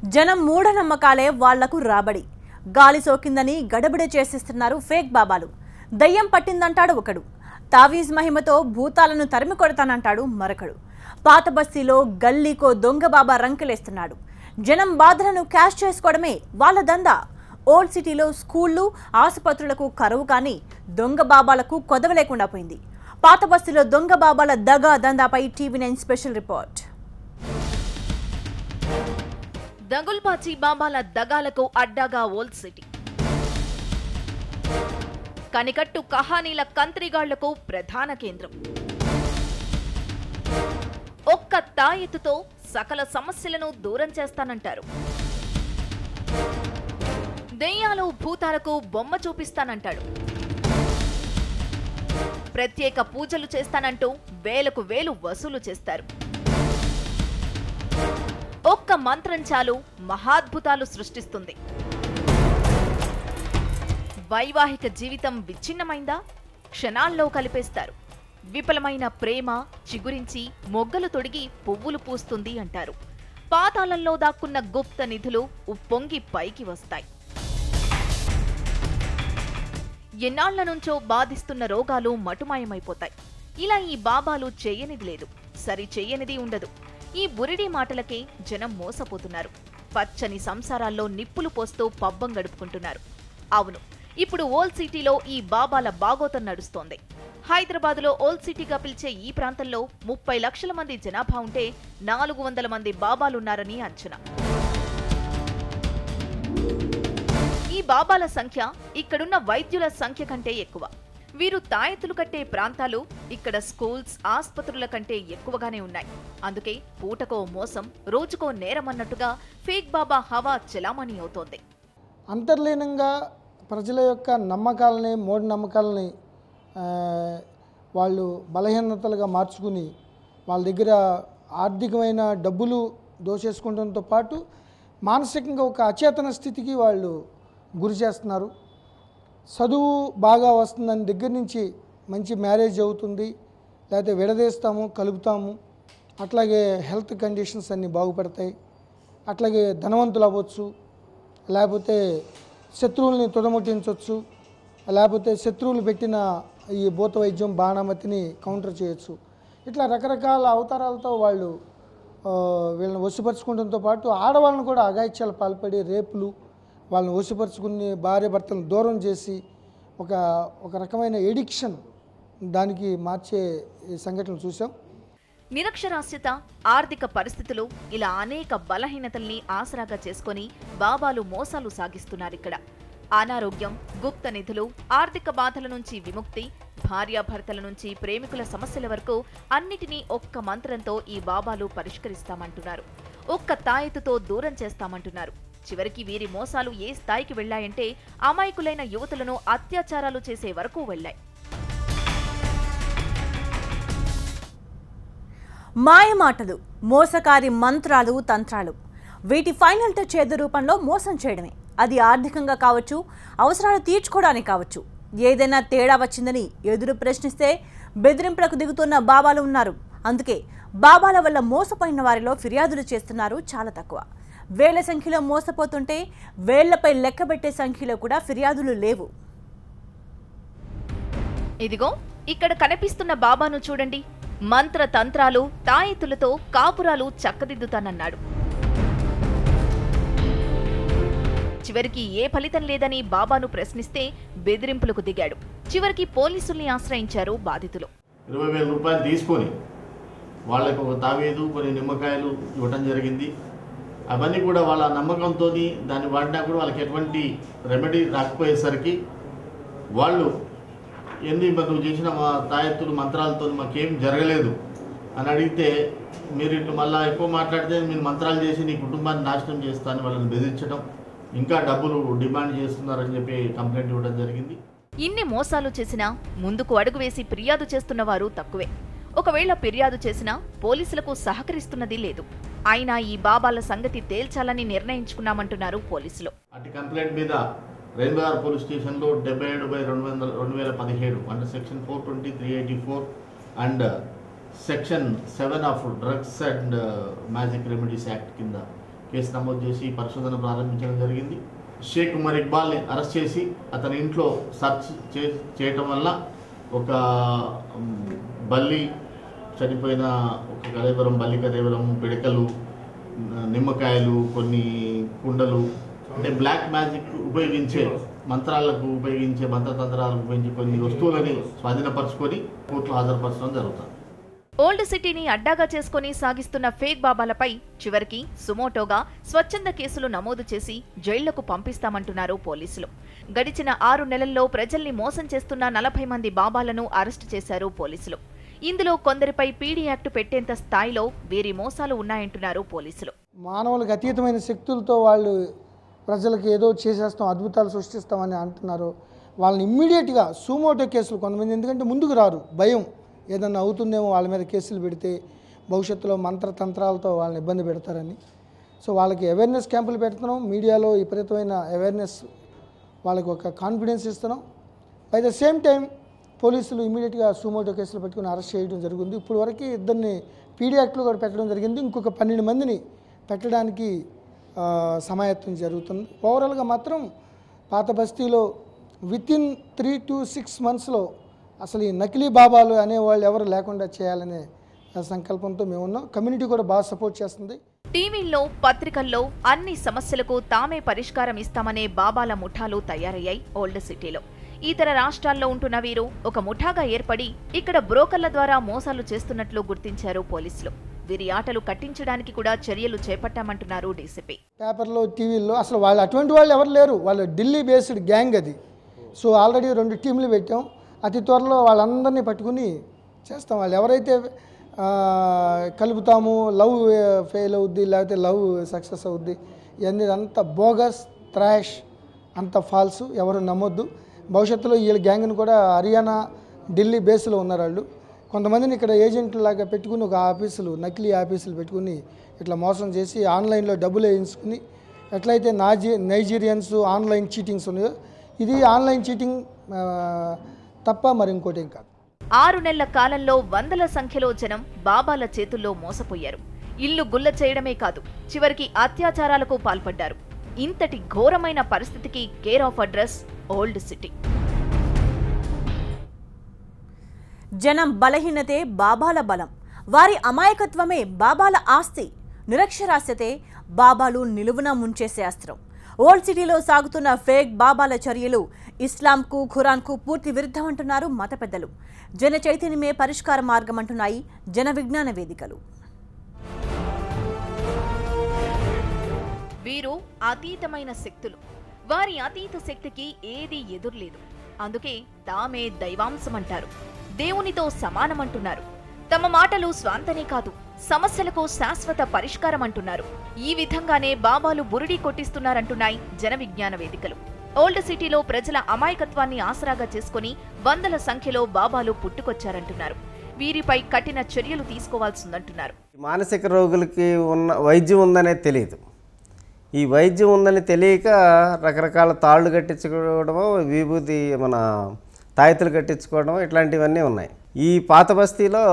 జనం మూఢనమ్మకాలే వాళ్లకు రాబడి. గాలి సోకిందని గడబిడ చేసేస్తున్నారు ఫేక్ బాబాలు. దయ్యం పట్టిందంటాడు ఒకడు, తావీజ్ మహిమతో భూతాలను తరిమి కొడతానంటాడు మరొకడు. పాత బస్తీలో గల్లీకో దొంగ బాబా రంకెలేస్తున్నాడు. జనం బాధలను క్యాష్ చేసుకోవడమే వాళ్ళ దందా. ఓల్డ్ సిటీలో స్కూళ్లు, ఆసుపత్రులకు కరువు కానీ దొంగ బాబాలకు కొదవ లేకుండా పోయింది. పాత బస్తీలో దొంగ బాబాల దగా దందాపై TV9 స్పెషల్ రిపోర్ట్. దగుల్బాజీ బాబాల దగాలకు అడ్డాగా ఓల్డ్ సిటీ. కనికట్టు కహానీల కంత్రిగాళ్లకు ప్రధాన కేంద్రం. ఒక్క తాయెత్తుతో సకల సమస్యలను దూరం చేస్తానంటారు. దెయ్యాలు భూతాలకు బొమ్మ చూపిస్తానంటాడు. ప్రత్యేక పూజలు చేస్తానంటూ వేలకు వేలు వసూలు చేస్తారు. ఒక్క మంత్రం చాలు మహాద్భుతాలు సృష్టిస్తుంది. వైవాహిక జీవితం విచ్ఛిన్నమైందా? క్షణాల్లో కలిపేస్తారు. విఫలమైన ప్రేమ చిగురించి మొగ్గలు తొడిగి పువ్వులు పూస్తుంది అంటారు. పాతాళంలో దాక్కున్న గుప్త నిధులు ఉప్పొంగి పైకి వస్తాయి. ఎన్నాళ్ల నుంచో బాధిస్తున్న రోగాలు మటుమాయమైపోతాయి. ఇలా ఈ బాబాలు చేయనిది లేదు, సరి చెయ్యనిది ఉండదు. ఈ బురిడి మాటలకే జనం మోసపోతున్నారు. పచ్చని సంసారాల్లో నిప్పులు పోస్తూ పబ్బం గడుపుకుంటున్నారు. అవును, ఇప్పుడు ఓల్డ్ సిటీలో ఈ బాబాల బాగోతం నడుస్తోంది. హైదరాబాద్లో ఓల్డ్ సిటీగా పిలిచే ఈ ప్రాంతంలో 30 లక్షల మంది జనాభా ఉంటే 400 మంది బాబాలున్నారని అంచనా. ఈ బాబాల సంఖ్య ఇక్కడున్న వైద్యుల సంఖ్య కంటే ఎక్కువ. వీరు తాయెత్తులు కట్టే ప్రాంతాలు ఇక్కడ స్కూల్స్, ఆసుపత్రుల కంటే ఎక్కువగానే ఉన్నాయి. అందుకే పూటకో మోసం, రోజుకో నేరమన్నట్టుగా ఫేక్ బాబా హవా చెలామణి అవుతోంది. అంతర్లీనంగా ప్రజల యొక్క నమ్మకాలని, మూఢనమ్మకాలని వాళ్ళు బలహీనతలుగా మార్చుకుని వాళ్ళ దగ్గర ఆర్థికమైన డబ్బులు దోచేసుకుంటంతో పాటు మానసికంగా ఒక అచేతన స్థితికి వాళ్ళు గురి చేస్తున్నారు. చదువు బాగా వస్తుందని దగ్గర నుంచి మంచి మ్యారేజ్ అవుతుంది, లేకపోతే విడదీస్తాము, కలుపుతాము, అట్లాగే హెల్త్ కండిషన్స్ అన్నీ బాగుపడతాయి, అట్లాగే ధనవంతులు అవ్వచ్చు, లేకపోతే శత్రువుల్ని తుదముట్టించవచ్చు, లేకపోతే శత్రువులు పెట్టిన ఈ భూత వైద్యం బాణామతిని కౌంటర్ చేయొచ్చు. ఇట్లా రకరకాల అవతారాలతో వాళ్ళు వీళ్ళని వశపరుచుకోవడంతో పాటు ఆడవాళ్ళను కూడా అఘాయిత్యాలు పాల్పడి రేపులు, వాళ్ళని వశపరుచుకుని భార్య భర్తలను దూరం చేసి ఒక రకమైన ఎడిక్షన్ దానికి మార్చే సంఘటనలు చూసాం. నిరక్షరాస్యత, ఆర్థిక పరిస్థితులు ఇలా అనేక బలహీనతల్ని ఆసరాగా చేసుకుని బాబాలు మోసాలు సాగిస్తున్నారిక్కడ. అనారోగ్యం, గుప్త నిధులు, ఆర్థిక బాధల నుంచి విముక్తి, భార్యాభర్తల నుంచి ప్రేమికుల సమస్యల వరకు అన్నిటినీ ఒక్క మంత్రంతో ఈ బాబాలు పరిష్కరిస్తామంటున్నారు. ఒక్క తాయెత్తుతో దూరం చేస్తామంటున్నారు. చివరికి వీరి మోసాలు ఏ స్థాయికి వెళ్లాయంటే అమాయకులైన యువతులను అత్యాచారాలు చేసే వరకు వెళ్లాయి. మాయమాటలు, మోసకారి మంత్రాలు, తంత్రాలు, వీటి ఫైనల్ టచ్ ఏదో రూపంలో మోసం చేయడమే. అది ఆర్థికంగా కావచ్చు, అవసరాలు తీర్చుకోవడానికి కావచ్చు. ఏదైనా తేడా వచ్చిందని ఎదురు ప్రశ్నిస్తే బెదిరింపులకు దిగుతున్న బాబాలు ఉన్నారు. అందుకే బాబాల వల్ల మోసపోయిన వారిలో ఫిర్యాదులు చేస్తున్నారు చాలా తక్కువ. వేల సంఖ్యలో మోసపోతుంటే వేళ్లపై లెక్కబెట్టే సంఖ్యలో కూడా ఫిర్యాదులు లేవు. ఇదిగో ఇక్కడ కనిపిస్తున్న బాబాను చూడండి. మంత్ర తంత్రాలు, తాయెత్తులతో కాపురాలు చక్కదిద్దుతానన్నాడు. చివరికి ఏ ఫలితం లేదని బాబాను ప్రశ్నిస్తే బెదిరింపులకు దిగాడు. చివరికి పోలీసుల్ని ఆశ్రయించారు బాధితులు. 20,000 రూపాయలు తీసుకొని వాళ్ళకు ఒక తావేదు, కొన్ని నిమ్మకాయలు ఇవ్వటం జరిగింది. అవన్నీ కూడా వాళ్ళ నమ్మకంతో దాన్ని వాడినా కూడా వాళ్ళకి ఎటువంటి రెమెడీ రాకపోయేసరికి వాళ్ళు నువ్వు చేసిన మా తాయెత్తులు మంత్రాలతో మాకేం జరగలేదు అని అడిగితే, మీరు ఇట్లా మళ్ళీ ఎక్కువ మాట్లాడితే మీరు మంత్రాలు చేసి నీ కుటుంబాన్ని నాశనం చేస్తానని వాళ్ళని బెదిరించడం, ఇంకా డబ్బులు డిమాండ్ చేస్తున్నారని చెప్పి కంప్లైంట్ ఇవ్వడం జరిగింది. ఇన్ని మోసాలు చేసినా ముందుకు అడుగు వేసి ఫిర్యాదు చేస్తున్న వారు తక్కువే. ఒకవేళ ఫిర్యాదు చేసినా పోలీసులకు సహకరిస్తున్నది లేదు. అయినా ఈ బాబాల సంగతి తేల్చాలని నిర్ణయించుకున్నామంటున్నారు పోలీసులు. అటు కంప్లైంట్ మీద రైల్వేర్ పోలీస్ స్టేషన్లో 77/2017 under section 420, 384 and section 7 of drugs and magic remedies act కింద కేసు నమోదు చేసి పరిశోధన ప్రారంభించడం జరిగింది. షేక్ ఉమర్ ఇక్బాల్ని అరెస్ట్ చేసి అతని ఇంట్లో సర్చ్ చేయటం వల్ల ఒక బల్లి చనిపోయిన ఒక కదేవరం, బల్లి కదేవరం, పిడకలు, నిమ్మకాయలు, కొన్ని కుండలు, అంటే బ్లాక్ మ్యాజిక్ ఉపయోగించే మంత్రాలకు ఉపయోగించే మంత్రతంత్రాలకు ఉపయోగించే కొన్ని వస్తువులని స్వాధీనపరచుకొని కోర్టులో హాజరుపరచడం జరుగుతుంది. ఓల్డ్ సిటీని అడ్డాగా చేసుకుని సాగిస్తున్న ఫేక్ బాబాలపై చివరికి సుమోటోగా స్వచ్ఛంద కేసులు నమోదు చేసి జైళ్లకు పంపిస్తామంటున్నారు పోలీసులు. గడిచిన 6 నెలల్లో ప్రజల్ని మోసం చేస్తున్న 40 మంది బాబాలను అరెస్టు చేశారు పోలీసులు. ఇందులో కొందరిపై పీడీ యాక్ట్ పెట్టేంత స్థాయిలో వీరి మోసాలు ఉన్నాయంటున్నారు పోలీసులు. మానవులకు అతీతమైన శక్తులతో వాళ్ళు ప్రజలకు ఏదో చేసేస్తాం, అద్భుతాలు సృష్టిస్తామని అంటున్నారు. వాళ్ళని ఇమ్మీడియట్గా సుమోటో కేసులు కొంతమంది, ఎందుకంటే ముందుకు రారు, భయం ఏదన్నా అవుతుందేమో వాళ్ళ మీద కేసులు పెడితే భవిష్యత్తులో మంత్రతంత్రాలతో వాళ్ళని ఇబ్బంది పెడతారని. సో వాళ్ళకి అవేర్నెస్ క్యాంపులు పెడుతున్నాం, మీడియాలో విపరీతమైన అవేర్నెస్, వాళ్ళకి ఒక కాన్ఫిడెన్స్ ఇస్తున్నాం. బై ద సేమ్ టైం పోలీసులు ఇమీడియట్గా సుమోటో కేసులు పెట్టుకుని అరెస్ట్ చేయడం జరిగింది. ఇప్పుడు వరకు 2 పీడీ యాక్ట్లు కూడా పెట్టడం జరిగింది. ఇంకొక 12 మందిని పెట్టడానికి సమాయత్తం జరుగుతుంది. ఓవరాల్గా మాత్రం పాత బస్తీలో వితిన్ 3 to 6 monthsలో అసలు ఈ నకిలీ బాబాలు అనేవాళ్ళు ఎవరు లేకుండా చేయాలనే సంకల్పంతో మేము ఉన్నాం. కమ్యూనిటీ కూడా బాగా సపోర్ట్ చేస్తుంది. టీవీల్లో, పత్రికల్లో అన్ని సమస్యలకు తామే పరిష్కారం ఇస్తామనే బాబాల ముఠాలు తయారయ్యాయి ఓల్డ్ సిటీలో. ఇతర రాష్ట్రాల్లో ఉంటున్న వీరు ఒక ముఠాగా ఏర్పడి ఇక్కడ బ్రోకర్ల ద్వారా మోసాలు చేస్తున్నట్లు గుర్తించారు పోలీసులు. వీరి ఆటలు కట్టించడానికి కూడా చర్యలు చేపట్టామంటున్నారు డీసీపీ. పేపర్లో, టీవీల్లో అసలు వాళ్ళు అటువంటి వాళ్ళు ఎవరు లేరు. వాళ్ళు ఢిల్లీ బేస్డ్ గ్యాంగ్ అది. సో ఆల్రెడీ 2 టీంలు పెట్టాం. అతి త్వరలో వాళ్ళందరినీ పట్టుకుని చేస్తాం. వాళ్ళు ఎవరైతే కలుపుతాము, లవ్ ఫెయిల్ అవుద్ది, లేకపోతే లవ్ సక్సెస్ అవుద్ది, ఇవన్నీ అంతా బోగస్, త్రాష్, అంత ఫాల్స్, ఎవరు నమ్మొద్దు. భవిష్యత్తులో వీళ్ళ గ్యాంగ్ని కూడా హర్యానా, ఢిల్లీ బేస్లో ఉన్నారు వాళ్ళు. కొంతమందిని ఇక్కడ ఏజెంట్లాగా పెట్టుకుని ఒక ఆఫీసులు, నకిలీ ఆఫీసులు పెట్టుకుని ఇట్లా మోసం చేసి ఆన్లైన్లో డబ్బులు వేయించుకుని, ఎట్లయితే నైజీరియన్స్ ఆన్లైన్ చీటింగ్స్ ఉన్నాయో ఇది ఆన్లైన్ చీటింగ్ తప్ప మరి ఇంకోటేం కాదు. 6 నెలల కాలంలో వందల సంఖ్యలో జనం బాబాల చేతుల్లో మోసపోయారు. ఇల్లు గుల్ల చేయడమే కాదు, చివరికి అత్యాచారాలకు పాల్పడ్డారు. ఇంతటి ఘోరమైన పరిస్థితికి care of address old city. జనం బలహీనతే బాబాల బలం, వారి అమాయకత్వమే బాబాల ఆస్తి, నిరక్షరాస్యతే బాబాలు నిలువున ముంచేసే అస్త్రం. ఓల్డ్ సిటీలో సాగుతున్న ఫేక్ బాబాల చర్యలు ఇస్లాంకు, ఖురాన్కు పూర్తి విరుద్ధమంటున్నారు మత పెద్దలు. జన చైతన్యమే పరిష్కార మార్గమంటున్నాయి జన విజ్ఞాన వేదికలు. వీరు అతీతమైన శక్తులు. వారి అతీత శక్తికి ఏదీ ఎదురులేదు. అందుకే తామే దైవాంశమంటారు, దేవునితో సమానమంటున్నారు. తమ మాటలు స్వాంతనే కాదు, సమస్యలకు శాశ్వత పరిష్కారం అంటున్నారు. ఈ విధంగానే బాబాలు బురిడీ కొట్టిస్తున్నారంటున్నాయి జన విజ్ఞాన వేదికలు. ఓల్డ్ సిటీలో ప్రజల అమాయకత్వాన్ని ఆసరాగా చేసుకుని వందల సంఖ్యలో బాబాలు పుట్టుకొచ్చారంటున్నారు. వీరిపై కఠిన చర్యలు తీసుకోవాల్సిందంటున్నారు. మానసిక రోగులకి వైద్యం ఉందనే తెలియదు. ఈ వైద్యం ఉందని తెలియక రకరకాల తాళ్ళు కట్టించుకోవడము, విభూతి మన తాయెత్తులు కట్టించుకోవడం, ఇట్లాంటివన్నీ ఉన్నాయి. ఈ పాత బస్తీలో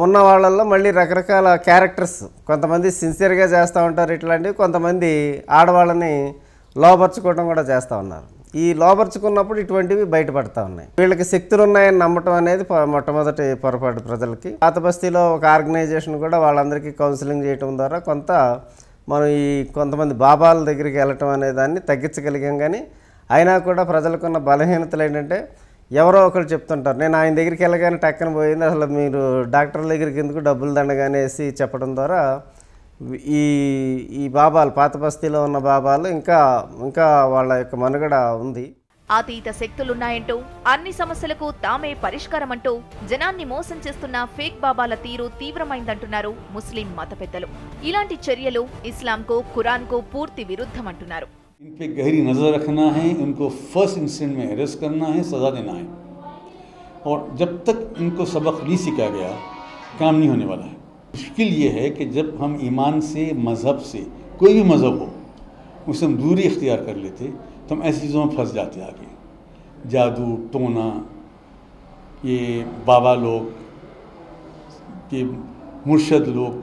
ఉన్న వాళ్ళల్లో మళ్ళీ రకరకాల క్యారెక్టర్స్, కొంతమంది సిన్సియర్గా చేస్తూ ఉంటారు ఇట్లాంటివి, కొంతమంది ఆడవాళ్ళని లోపరుచుకోవడం కూడా చేస్తూ ఉన్నారు. ఈ లోపరుచుకున్నప్పుడు ఇటువంటివి బయటపడతా ఉన్నాయి. వీళ్ళకి శక్తులు ఉన్నాయని నమ్మటం అనేది మొట్టమొదటి పొరపాటు ప్రజలకి. పాత బస్తీలో ఒక ఆర్గనైజేషన్ కూడా వాళ్ళందరికీ కౌన్సిలింగ్ చేయడం ద్వారా మనం ఈ కొంతమంది బాబాల దగ్గరికి వెళ్ళటం అనే దాన్ని తగ్గించగలిగాం. కానీ అయినా కూడా ప్రజలకున్న బలహీనతలు ఏంటంటే, ఎవరో ఒకరు చెప్తుంటారు, నేను ఆయన దగ్గరికి వెళ్ళగానే టక్కన పోయింది, అసలు మీరు డాక్టర్ దగ్గరికి ఎందుకు డబ్బులు దండగానేసి చెప్పడం ద్వారా ఈ బాబాలు, పాత బస్తీలో ఉన్న బాబాలు ఇంకా వాళ్ళ యొక్క మనుగడ ఉంది. అతీత శక్తులున్నాయంటూ, అన్ని సమస్యలకు తామే పరిష్కారమంటూ జనాన్ని మోసం చేస్తున్న ఫేక్ బాబాల తీరు తీవ్రమైందంటున్నారు ముస్లిం మత పెద్దలు. ఇలాంటి చర్యలు ఇస్లాంకు, ఖురాన్కు పూర్తి విరుద్ధమంటున్నారు. इन पे गहरी नज़र रखना है, इनको फर्स्ट इंस्टेंट में अरेस्ट करना है, सज़ा देना है, और जब तक इनको सबक नहीं सिखाया गया काम नहीं होने वाला है। मुश्किल ये है कि जब हम ईमान से, मज़हब से, कोई भी मज़हब हो, उससे हम दूरी इख्तियार कर लेते तो हम ऐसी चीज़ों में फंस जाते आगे। जादू टोना, ये बाबा लोग, ये मुर्शद लोग,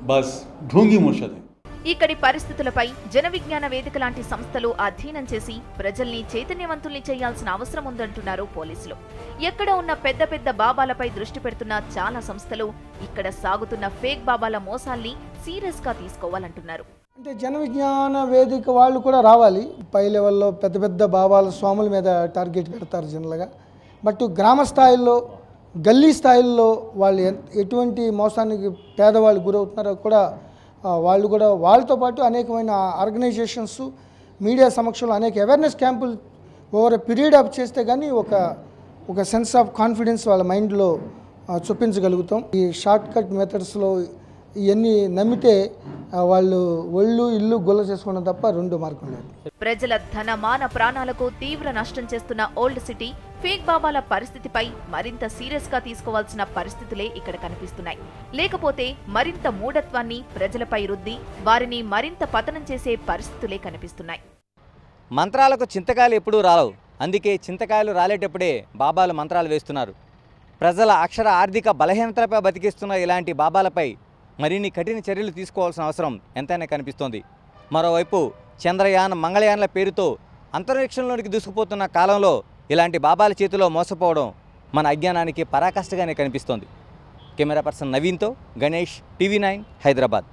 बस ढोंगी मुर्शद है। ఇక్కడి పరిస్థితులపై జన విజ్ఞాన వేదిక లాంటి సంస్థలు అధ్యయనం చేసి ప్రజల్ని చైతన్యవంతుల్ని చేయాల్సిన అవసరం ఉందంటున్నారు పోలీసులు. ఎక్కడ ఉన్న పెద్ద పెద్ద బాబాలపై దృష్టి పెడుతున్న చాలా సంస్థలు ఇక్కడ సాగుతున్న ఫేక్ బాబాల మోసాల్ని సీరియస్ గా తీసుకోవాలంటున్నారు. అంటే జన విజ్ఞాన వేదిక వాళ్ళు కూడా రావాలి. పై లెవెల్లో పెద్ద పెద్ద బాబాల స్వాముల మీద టార్గెట్ పెడతారు జనరల్గా. బట్ గ్రామ స్థాయిల్లో, గల్లీ స్థాయిల్లో వాళ్ళు ఎటువంటి మోసానికి పేదవాళ్ళు గురవుతున్నారో కూడా వాళ్ళు కూడా వాళ్ళతో పాటు అనేకమైన ఆర్గనైజేషన్స్ మీడియా సమక్షంలో అనేక అవేర్నెస్ క్యాంపులు ఓవర్ ఎ పీరియడ్ ఆఫ్ చేస్తే కానీ ఒక సెన్స్ ఆఫ్ కాన్ఫిడెన్స్ వాళ్ళ మైండ్లో చూపించగలుగుతాం. ఈ షార్ట్ కట్ మెథడ్స్లో ఇవన్నీ నమ్మితే వాళ్ళు ఒళ్ళు ఇల్లు గొల్ల చేసుకోవడం తప్ప రెండు మార్గం లేదు. ప్రజల ధన మాన ప్రాణాలకు తీవ్ర నష్టం చేస్తున్న ఓల్డ్ సిటీ ఫేక్ బాబాల పరిస్థితిపై మరింత సీరియస్ గా తీసుకోవాల్సిన పరిస్థితులే ఇక్కడ కనిపిస్తున్నాయి. లేకపోతే మరింత మూఢత్వాన్ని ప్రజలపై రుద్ది వారిని మరింత పతనం చేసే పరిస్థితులే కనిపిస్తున్నాయి. మంత్రాలకు చింతకాయలు ఎప్పుడూ రాలవు. అందుకే చింతకాయలు రాలేటప్పుడే బాబాలు మంత్రాలు వేస్తున్నారు. ప్రజల అక్షర ఆర్థిక బలహీనతలపై బతికిస్తున్న ఇలాంటి బాబాలపై మరిన్ని కఠిన చర్యలు తీసుకోవాల్సిన అవసరం ఎంతైనా కనిపిస్తోంది. మరోవైపు చంద్రయాన్, మంగళయాన్ల పేరుతో అంతరిక్షంలోనికి దూసుకుపోతున్న కాలంలో ఇలాంటి బాబాల చేతిలో మోసపోవడం మన అజ్ఞానానికి పరాకాష్ఠగానే కనిపిస్తోంది. కెమెరా పర్సన్ నవీన్తో గణేష్, TV9 హైదరాబాద్.